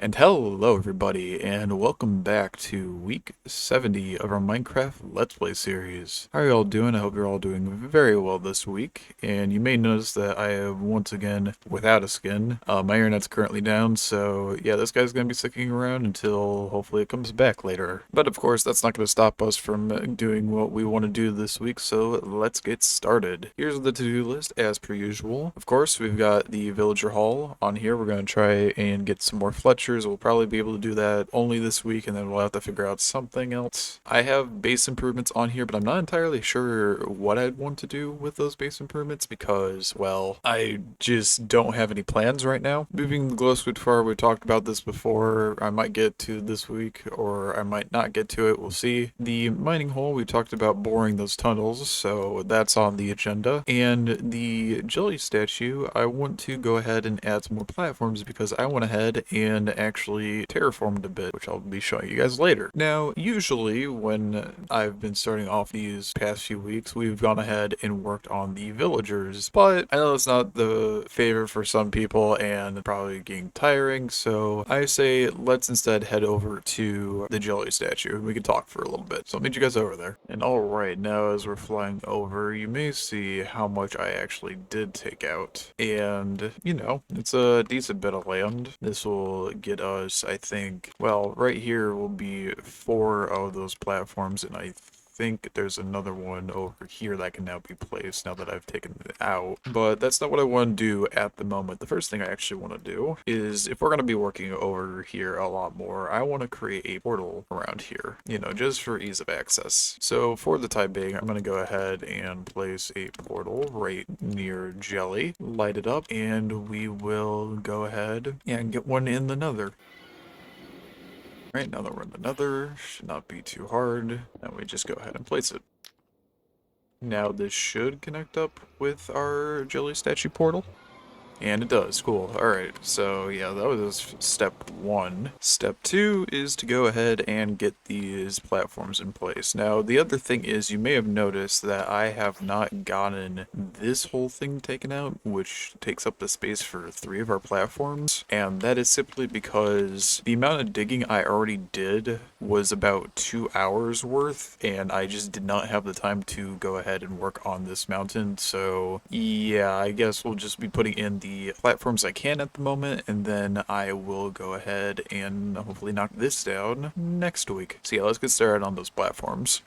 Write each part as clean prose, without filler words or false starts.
And hello everybody, and welcome back to week 70 of our Minecraft Let's Play series. How are you all doing? I hope you're all doing very well this week, and you may notice that I am once again without a skin. My internet's currently down, so yeah, this guy's going to be sticking around until hopefully it comes back later. But of course, that's not going to stop us from doing what we want to do this week, so let's get started. Here's the to-do list as per usual. Of course, we've got the villager hall on here. We're going to try and get some more fletchers. We'll probably be able to do that only this week, and then we'll have to figure out something else. I have base improvements on here, but I'm not entirely sure what I'd want to do with those base improvements because, well, I just don't have any plans right now. Moving the glow squid far, we talked about this before. I might get to this week, or I might not get to it. We'll see. The mining hole, we talked about boring those tunnels, so that's on the agenda. And the Jelly statue, I want to go ahead and add some more platforms because I went ahead and actually terraformed a bit, which I'll be showing you guys later. Now, usually when I've been starting off these past few weeks, we've gone ahead and worked on the villagers, but I know it's not the favorite for some people and probably getting tiring, so I say let's instead head over to the Jelly statue. We can talk for a little bit. So I'll meet you guys over there. And alright, now as we're flying over, you may see how much I actually did take out. And, you know, it's a decent bit of land. This will get us, I think, well, right here will be 4 of those platforms, and I think there's another one over here that can now be placed now that I've taken it out. But that's not what I want to do at the moment. The first thing I actually want to do is, if we're going to be working over here a lot more, I want to create a portal around here, you know, just for ease of access. So for the time being, I'm going to go ahead and place a portal right near Jelly, light it up, and we will go ahead and get one in the nether. Right, now that we're in the nether, should not be too hard. And we just go ahead and place it. Now this should connect up with our Jelly statue portal. And it does, cool. Alright, so yeah, that was step 1. Step 2 is to go ahead and get these platforms in place. Now, the other thing is, you may have noticed that I have not gotten this whole thing taken out, which takes up the space for 3 of our platforms, and that is simply because the amount of digging I already did was about 2 hours worth, and I just did not have the time to go ahead and work on this mountain, so yeah, I guess we'll just be putting in the platforms I can at the moment, and then I will go ahead and hopefully knock this down next week. So yeah, let's get started on those platforms.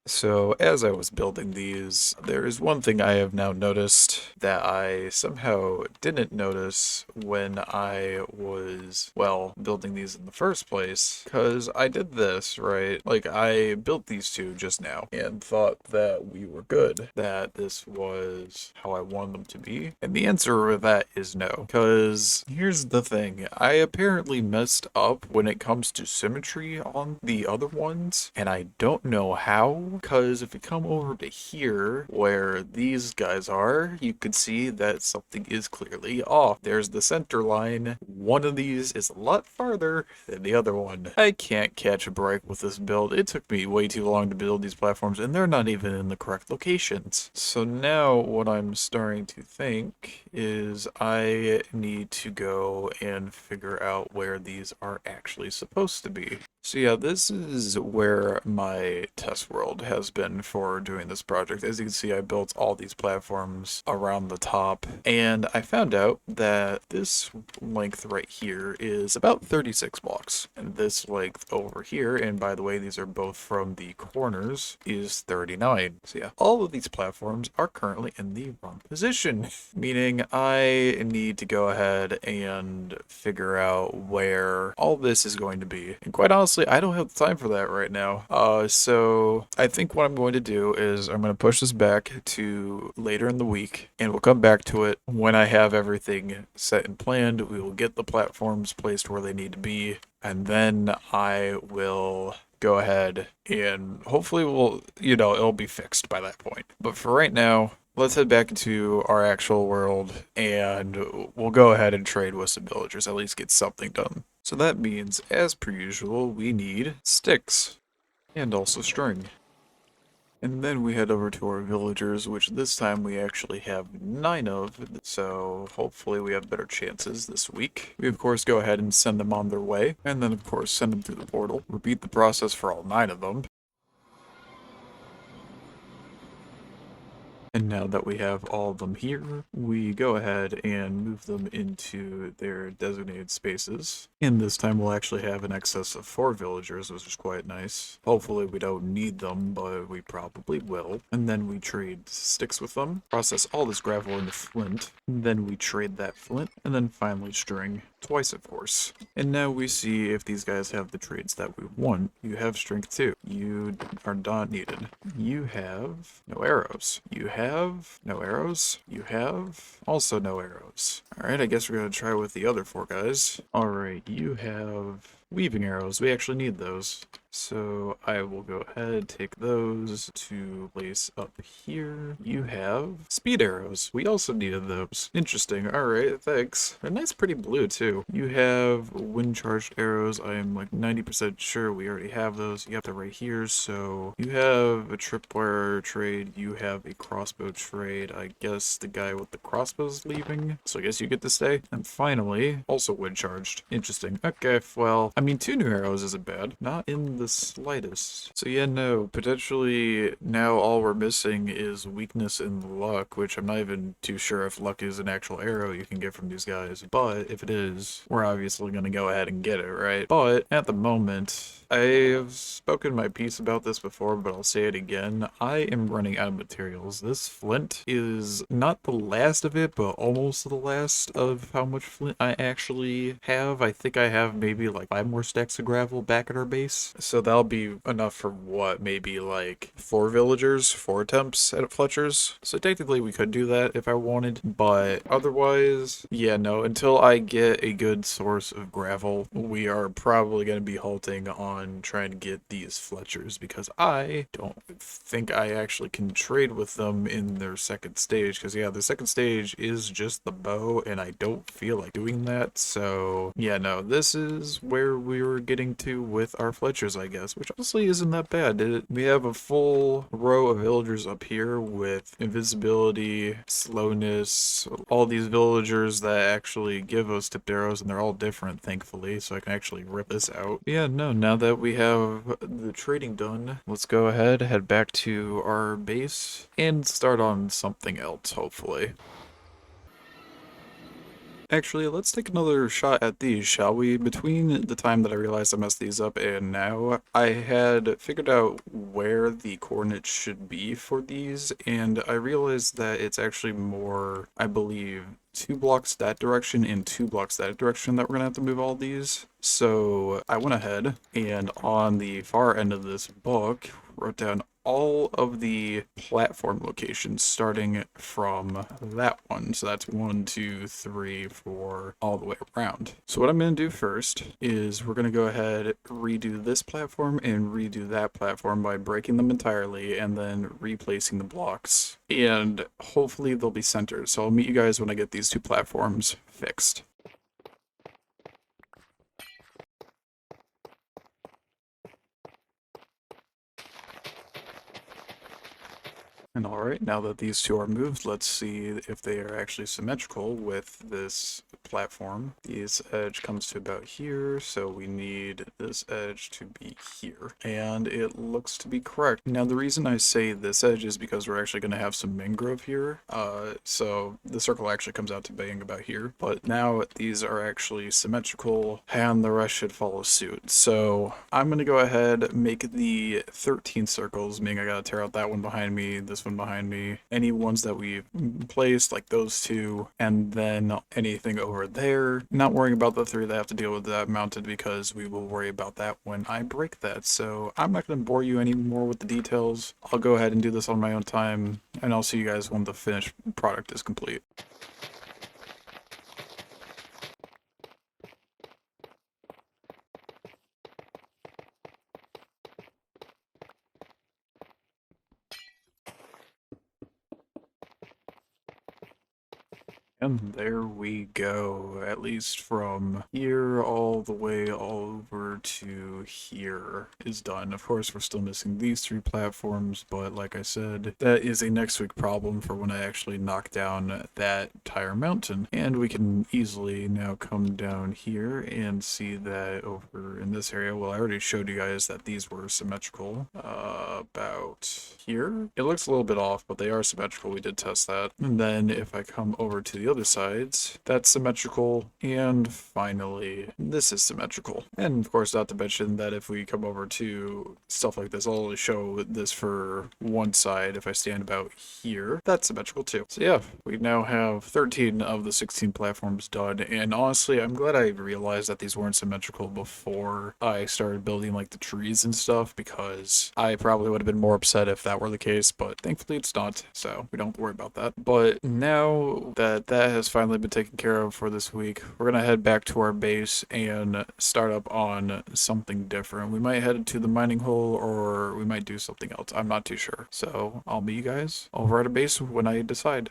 So as I was building these, there is one thing I have now noticed that I somehow didn't notice when I was, well, building these in the first place, because I did this, right? Like, I built these two just now and thought that we were good, that this was how I wanted them to be, and the answer to that is no, because here's the thing, I apparently messed up when it comes to symmetry on the other ones, and I don't know how. Because if you come over to here, where these guys are, you could see that something is clearly off. There's the center line. One of these is a lot farther than the other one. I can't catch a break with this build. It took me way too long to build these platforms, and they're not even in the correct locations. So now what I'm starting to think is I need to go and figure out where these are actually supposed to be. So yeah, this is where my test world has been for doing this project. As you can see, I built all these platforms around the top, and I found out that this length right here is about 36 blocks, and this length over here, and by the way, these are both from the corners, is 39. So yeah, all of these platforms are currently in the wrong position, meaning I need to go ahead and figure out where all this is going to be. And quite honestly, I don't have the time for that right now. So I think what I'm going to do is I'm going to push this back to later in the week, and we'll come back to it when I have everything set and planned. We will get the platforms placed where they need to be, and then I will go ahead and hopefully it'll be fixed by that point. But for right now, let's head back into our actual world, and we'll go ahead and trade with some villagers, at least get something done. So that means, as per usual, we need sticks. and also string. And then we head over to our villagers, which this time we actually have 9 of, so hopefully we have better chances this week. We of course go ahead and send them on their way, and then of course send them through the portal. Repeat the process for all 9 of them. And now that we have all of them here, we go ahead and move them into their designated spaces. And this time we'll actually have an excess of 4 villagers, which is quite nice. Hopefully we don't need them, but we probably will. And then we trade sticks with them, process all this gravel into flint, and then we trade that flint, and then finally string. Twice, of course. And now we see if these guys have the trades that we want. You have strength 2. You are not needed. You have no arrows. You have no arrows. You have also no arrows. Alright, I guess we're going to try with the other 4 guys. Alright, you have weaving arrows. We actually need those. So I will go ahead, take those to place up here. You have speed arrows. We also needed those. Interesting. Alright, thanks. They're nice, pretty blue too. You have wind charged arrows. I am like 90% sure we already have those. You have that right here. So you have a tripwire trade. You have a crossbow trade. I guess the guy with the crossbow is leaving. So I guess you get to stay. And finally, also wind charged. Interesting. Okay, well, I mean, 2 new arrows isn't bad. Not in the slightest. So yeah, no, potentially now all we're missing is weakness and luck, which I'm not even too sure if luck is an actual arrow you can get from these guys, but if it is, we're obviously going to go ahead and get it, right? But at the moment, I've spoken my piece about this before, but I'll say it again. I am running out of materials. This flint is not the last of it, but almost the last of how much flint I actually have. I think I have maybe like 5 more stacks of gravel back at our base. So that'll be enough for what? Maybe like 4 villagers, 4 attempts at fletchers. So technically we could do that if I wanted, but otherwise, yeah, no, until I get a good source of gravel, we are probably going to be halting on trying to get these fletchers because I don't think I actually can trade with them in their second stage because yeah, the second stage is just the bow and I don't feel like doing that. So yeah, no, this is where we were getting to with our fletchers, I guess, which honestly isn't that bad. We have a full row of villagers up here with invisibility, slowness, all these villagers that actually give us tipped arrows, and they're all different, thankfully, so I can actually rip this out. Yeah, no, now that we have the trading done, let's go ahead, head back to our base, and start on something else, hopefully. Actually, let's take another shot at these, shall we? Between the time that I realized I messed these up and now, I had figured out where the coordinates should be for these, and I realized that it's actually more, I believe, 2 blocks that direction and 2 blocks that direction that we're gonna have to move all these. So I went ahead and on the far end of this book, wrote down all of the platform locations starting from that one. So that's 1, 2, 3, 4, all the way around. So what I'm going to do first is we're going to go ahead, redo this platform and redo that platform by breaking them entirely and then replacing the blocks. And hopefully they'll be centered. So I'll meet you guys when I get these 2 platforms fixed. And alright, now that these 2 are moved, let's see if they are actually symmetrical with this platform. This edge comes to about here, so we need this edge to be here. And it looks to be correct. Now the reason I say this edge is because we're actually going to have some mangrove here. So the circle actually comes out to being about here. But now these are actually symmetrical, and the rest should follow suit. So I'm going to go ahead, make the 13 circles, meaning I got to tear out that one behind me, this one behind me, any ones that we've placed, like those 2, and then anything over there. Not worrying about the 3 that have to deal with that mounted because we will worry about that when I break that. So I'm not going to bore you anymore with the details. I'll go ahead and do this on my own time, and I'll see you guys when the finished product is complete. And there we go, at least from here all the way over to here is done. Of course, we're still missing these three platforms, but like I said, that is a next week problem for when I actually knock down that entire mountain. And we can easily now come down here and see that over in this area, well, I already showed you guys that these were symmetrical about here. It looks a little bit off, but they are symmetrical. We did test that. And then if I come over to the other sides, that's symmetrical. And finally, this is symmetrical. And of course, not to mention that if we come over to stuff like this, I'll only show this for one side. If I stand about here, that's symmetrical too. So yeah, we now have 13 of the 16 platforms done. And honestly, I'm glad I realized that these weren't symmetrical before I started building like the trees and stuff, because I probably would have been more upset if that were the case, but thankfully it's not, so we don't have to worry about that. But now that that has finally been taken care of for this week, we're gonna head back to our base and start up on something different. We might head to the mining hole, or we might do something else. I'm not too sure. So I'll meet you guys over at a base when I decide.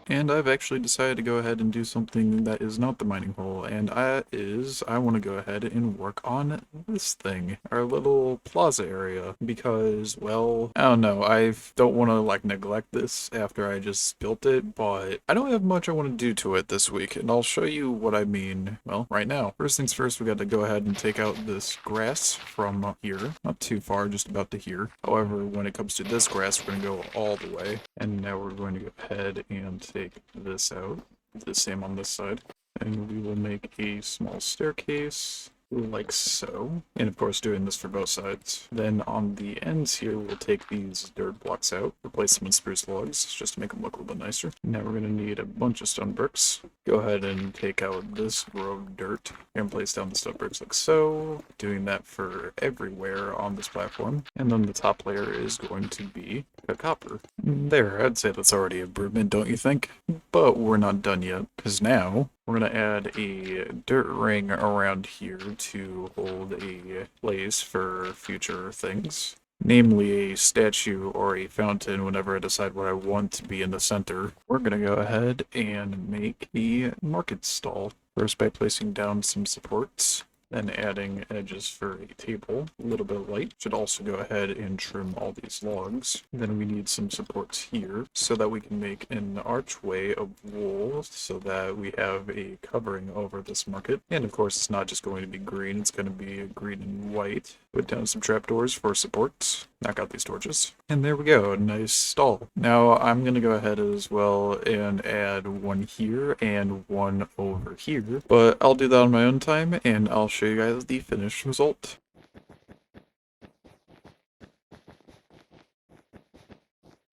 And I've actually decided to go ahead and do something that is not the mining hole, and that is I want to go ahead and work on this thing, our little plaza area, because, well, I don't know, I don't want to like neglect this after I just built it, but I don't have much I want to do to it this week, and I'll show you what I mean, well, right now. First things first, we got to go ahead and take out this grass from here, not too far, just about to here. However, when it comes to this grass, we're going to go all the way, and now we're going to go ahead and take this out, the same on this side, and we will make a small staircase like so, and of course doing this for both sides. Then on the ends here, we'll take these dirt blocks out, replace them with spruce logs just to make them look a little bit nicer. Now we're going to need a bunch of stone bricks. Go ahead and take out this row of dirt and place down the stone bricks like so, doing that for everywhere on this platform. And then the top layer is going to be a copper. There, I'd say that's already improvement, don't you think? But we're not done yet, because now we're going to add a dirt ring around here to hold a place for future things. Namely a statue or a fountain whenever I decide what I want to be in the center. We're going to go ahead and make the market stall. First by placing down some supports. Then adding edges for a table, a little bit of light. Should also go ahead and trim all these logs. Then we need some supports here so that we can make an archway of wool so that we have a covering over this market. And of course, it's not just going to be green, it's going to be green and white. Put down some trapdoors for supports. Knock out these torches. And there we go, a nice stall. Now I'm going to go ahead as well and add one here and one over here. But I'll do that on my own time and I'll show you guys the finished result.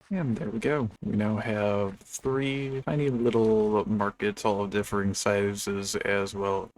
And there we go. We now have 3 tiny little markets, all of differing sizes as well.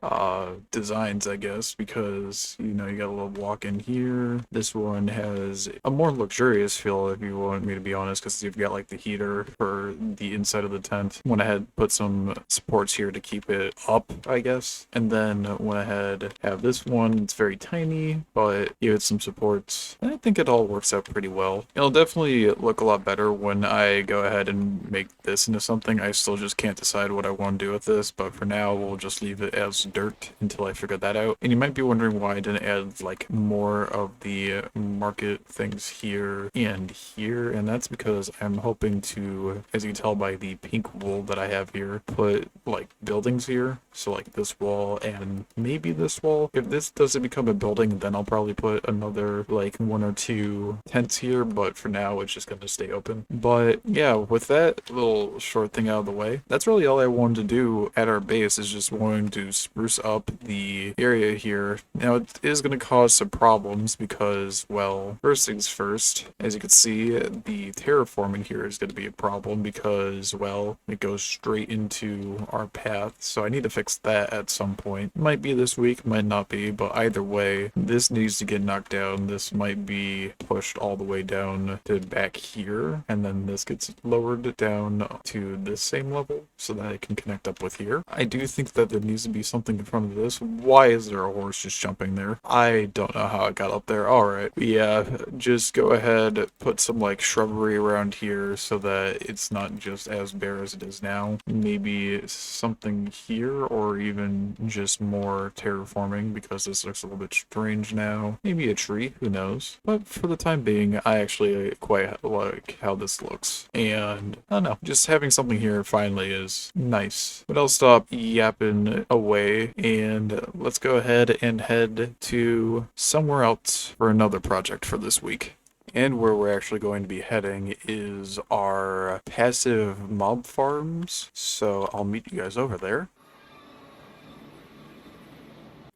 Designs, I guess, because, you know, you got a little walk in here. This one has a more luxurious feel, if you want me to be honest, because you've got like the heater for the inside of the tent. Went ahead, put some supports here to keep it up, I guess. And then went ahead, have this one. It's very tiny, but give it some supports. And I think it all works out pretty well. It'll definitely look a lot better when I go ahead and make this into something. I still just can't decide what I want to do with this, but for now we'll just leave it as dirt until I figure that out. And you might be wondering why I didn't add like more of the market things here and here, and that's because I'm hoping to, as you can tell by the pink wool that I have here, put like buildings here. So like this wall and maybe this wall. If this doesn't become a building, then I'll probably put another like 1 or 2 tents here, but for now it's just going to stay open. But yeah, with that little short thing out of the way, that's really all I wanted to do at our base, is just wanting to spruce up the area here. Now it is going to cause some problems because, well, first things first, as you can see, the terraforming here is going to be a problem because, well, it goes straight into our path, so I need to fix that at some point. Might be this week, might not be, but either way, this needs to get knocked down. This might be pushed all the way down to back here, and then this gets lowered down to this same level. so that it can connect up with here. I do think that there needs to be something in front of this. Why is there a horse just jumping there? I don't know how it got up there. Alright, yeah, just go ahead, put some like shrubbery around here so that it's not just as bare as it is now. Maybe something here, or even just more terraforming because this looks a little bit strange now. Maybe a tree, who knows? But for the time being, I actually quite like how this looks. And I don't know, just having something here finally is nice. But I'll stop yapping away and let's go ahead and head to somewhere else for another project for this week. And where we're actually going to be heading is our passive mob farms. So I'll meet you guys over there.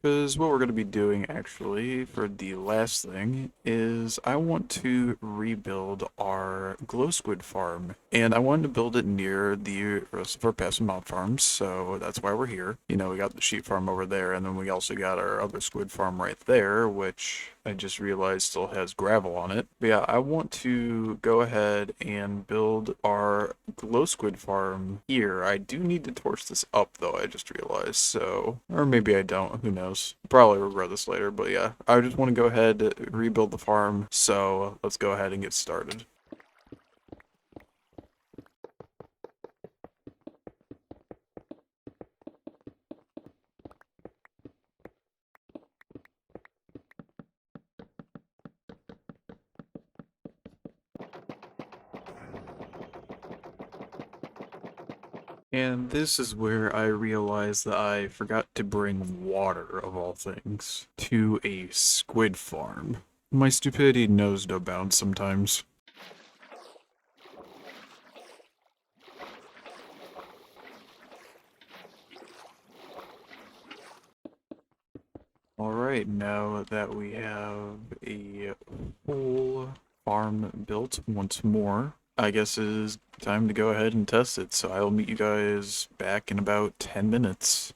Because what we're going to be doing actually for the last thing is I want to rebuild our glow squid farm. And I wanted to build it near the rest of our passive mob farms, so that's why we're here. You know, we got the sheep farm over there, and then we also got our other squid farm right there, which I just realized still has gravel on it. But yeah, I want to go ahead and build our glow squid farm here. I do need to torch this up though, I just realized, so, or maybe I don't, who knows. Probably regret this later, but yeah, I just want to go ahead, rebuild the farm, so let's go ahead and get started. And this is where I realized that I forgot to bring water, of all things, to a squid farm. My stupidity knows no bounds sometimes. Alright, now that we have a full farm built once more, I guess it is time to go ahead and test it, so I will meet you guys back in about 10 minutes.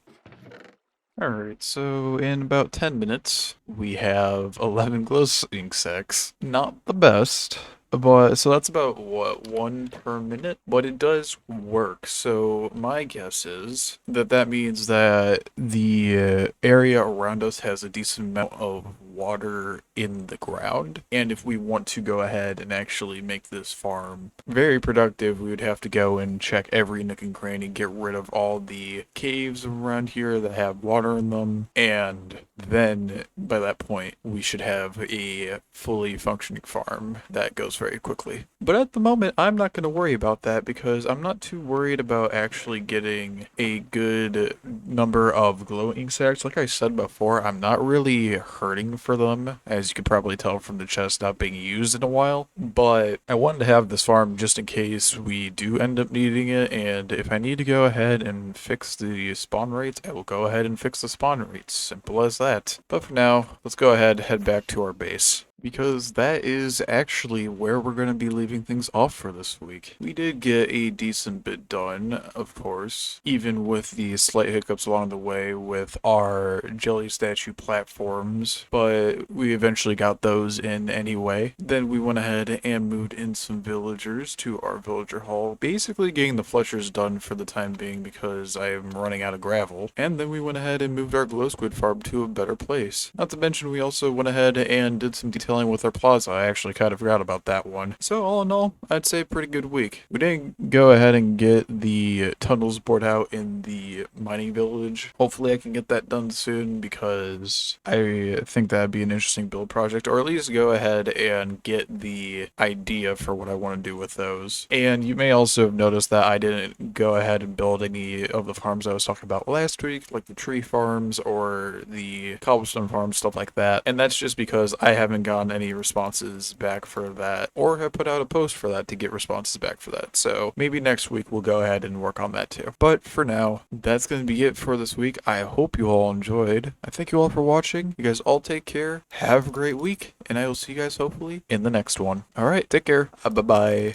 Alright, so in about 10 minutes, we have 11 glow ink sacks. Not the best, but so that's about, what, 1 per minute? But it does work, so my guess is that that means that the area around us has a decent amount of water in the ground. And if we want to go ahead and actually make this farm very productive, we would have to go and check every nook and cranny, get rid of all the caves around here that have water in them, and then by that point we should have a fully functioning farm that goes very quickly. But at the moment, I'm not going to worry about that because I'm not too worried about actually getting a good number of glow ink sacks. Like I said before, I'm not really hurting for them, as you could probably tell from the chest not being used in a while. But I wanted to have this farm just in case we do end up needing it, and if I need to go ahead and fix the spawn rates, I will go ahead and fix the spawn rates. Simple as that. But for now, let's go ahead and head back to our base, because that is actually where we're going to be leaving things off for this week. We did get a decent bit done, of course, even with the slight hiccups along the way with our Jelly statue platforms, but we eventually got those in anyway. Then we went ahead and moved in some villagers to our villager hall, basically getting the fletchers done for the time being because I am running out of gravel. And then we went ahead and moved our glow squid farm to a better place. Not to mention we also went ahead and did some detailing with our plaza. I actually kind of forgot about that one. So all in all, I'd say a pretty good week. We didn't go ahead and get the tunnels bored out in the mining village. Hopefully I can get that done soon because I think that'd be an interesting build project, or at least go ahead and get the idea for what I want to do with those. And you may also have noticed that I didn't go ahead and build any of the farms I was talking about last week, like the tree farms or the cobblestone farms, stuff like that. And that's just because I haven't gotten any responses back for that, or have put out a post for that to get responses back for that. So maybe next week we'll go ahead and work on that too. But for now, that's going to be it for this week. I hope you all enjoyed. I thank you all for watching. You guys all take care. Have a great week, and I will see you guys hopefully in the next one. All right, take care. Bye-bye.